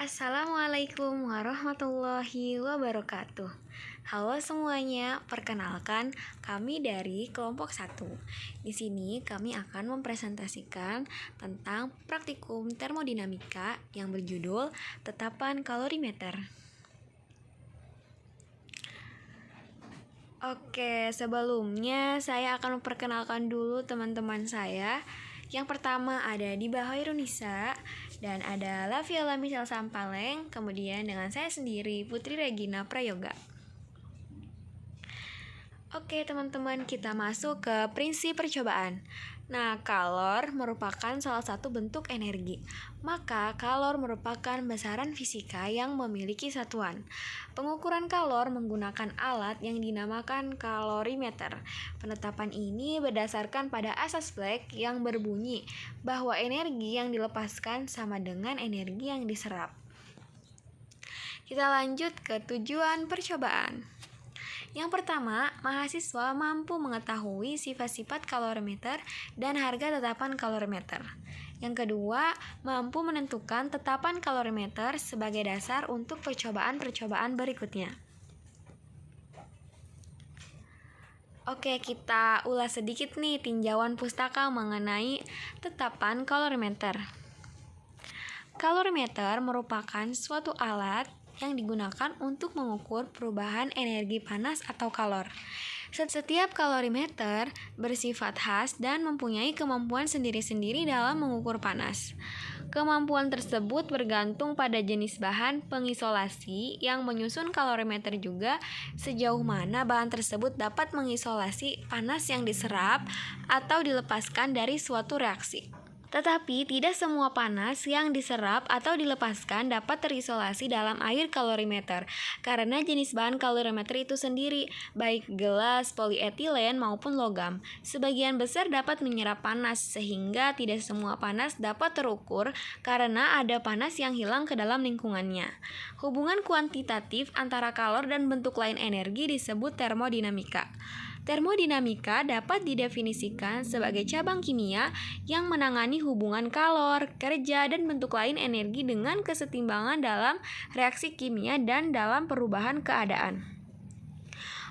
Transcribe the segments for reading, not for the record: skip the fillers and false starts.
Assalamualaikum warahmatullahi wabarakatuh. Halo semuanya, perkenalkan kami dari kelompok 1. Di sini kami akan mempresentasikan tentang praktikum termodinamika yang berjudul Tetapan Kalorimeter. Oke, sebelumnya saya akan memperkenalkan dulu teman-teman saya. Yang pertama ada Diba Hoirunisa dan ada Laviola Michelle Sampaleng, kemudian dengan saya sendiri Putri Regina Prayoga. Oke teman-teman, kita masuk ke prinsip percobaan. Nah, kalor merupakan salah satu bentuk energi. Maka kalor merupakan besaran fisika yang memiliki satuan. Pengukuran kalor menggunakan alat yang dinamakan kalorimeter. Penetapan ini berdasarkan pada asas Planck yang berbunyi bahwa energi yang dilepaskan sama dengan energi yang diserap. Kita lanjut ke tujuan percobaan. Yang pertama, mahasiswa mampu mengetahui sifat-sifat kalorimeter dan harga tetapan kalorimeter. Yang kedua, mampu menentukan tetapan kalorimeter sebagai dasar untuk percobaan-percobaan berikutnya. Oke, kita ulas sedikit nih tinjauan pustaka mengenai tetapan kalorimeter. Kalorimeter merupakan suatu alat yang digunakan untuk mengukur perubahan energi panas atau kalor. Setiap kalorimeter bersifat khas dan mempunyai kemampuan sendiri-sendiri dalam mengukur panas. Kemampuan tersebut bergantung pada jenis bahan pengisolasi yang menyusun kalorimeter juga sejauh mana bahan tersebut dapat mengisolasi panas yang diserap atau dilepaskan dari suatu reaksi. Tetapi tidak semua panas yang diserap atau dilepaskan dapat terisolasi dalam air kalorimeter karena jenis bahan kalorimeter itu sendiri, baik gelas, polietilen maupun logam. Sebagian besar dapat menyerap panas sehingga tidak semua panas dapat terukur karena ada panas yang hilang ke dalam lingkungannya. Hubungan kuantitatif antara kalor dan bentuk lain energi disebut termodinamika. Termodinamika dapat didefinisikan sebagai cabang kimia yang menangani hubungan kalor, kerja, dan bentuk lain energi dengan kesetimbangan dalam reaksi kimia dan dalam perubahan keadaan.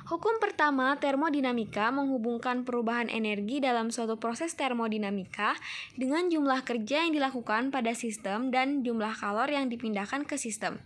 Hukum pertama termodinamika menghubungkan perubahan energi dalam suatu proses termodinamika dengan jumlah kerja yang dilakukan pada sistem dan jumlah kalor yang dipindahkan ke sistem.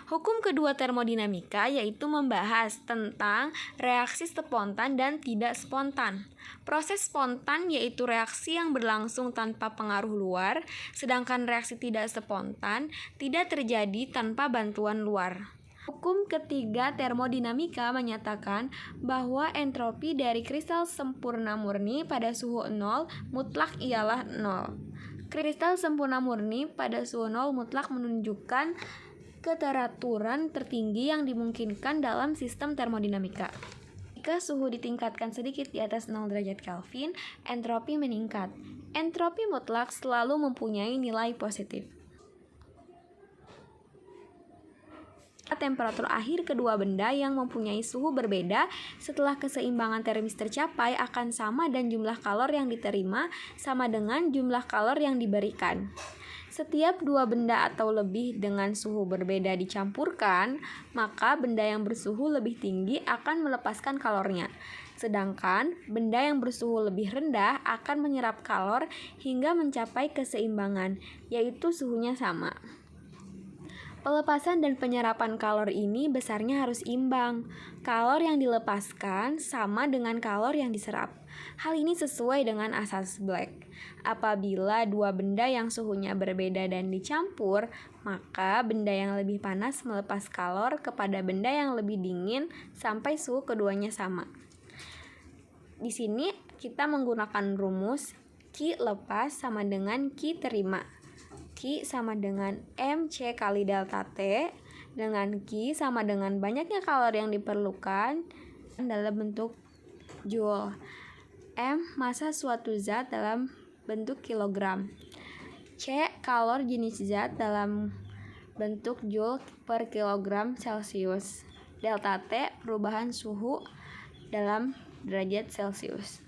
Hukum kedua termodinamika yaitu membahas tentang reaksi spontan dan tidak spontan. Proses spontan yaitu reaksi yang berlangsung tanpa pengaruh luar, sedangkan reaksi tidak spontan tidak terjadi tanpa bantuan luar. Hukum ketiga termodinamika menyatakan bahwa entropi dari kristal sempurna murni pada suhu 0 mutlak ialah 0. Kristal sempurna murni pada suhu 0 mutlak menunjukkan keteraturan tertinggi yang dimungkinkan dalam sistem termodinamika. Jika suhu ditingkatkan sedikit di atas 0 derajat Kelvin, entropi meningkat. Entropi mutlak selalu mempunyai nilai positif. Temperatur akhir kedua benda yang mempunyai suhu berbeda setelah keseimbangan termis tercapai akan sama dan jumlah kalor yang diterima sama dengan jumlah kalor yang diberikan. Setiap dua benda atau lebih dengan suhu berbeda dicampurkan, maka benda yang bersuhu lebih tinggi akan melepaskan kalornya. Sedangkan benda yang bersuhu lebih rendah akan menyerap kalor hingga mencapai keseimbangan, yaitu suhunya sama. Pelepasan dan penyerapan kalor ini besarnya harus imbang. Kalor yang dilepaskan sama dengan kalor yang diserap. Hal ini sesuai dengan asas Planck. Apabila dua benda yang suhunya berbeda dan dicampur, maka benda yang lebih panas melepas kalor kepada benda yang lebih dingin sampai suhu keduanya sama. Di sini kita menggunakan rumus Q lepas sama dengan Q terima. Q sama dengan MC kali delta T, dengan Q sama dengan banyaknya kalor yang diperlukan dalam bentuk Joule. M massa suatu zat dalam bentuk kilogram. C kalor jenis zat dalam bentuk Joule per kilogram Celcius. Delta T perubahan suhu dalam derajat Celcius.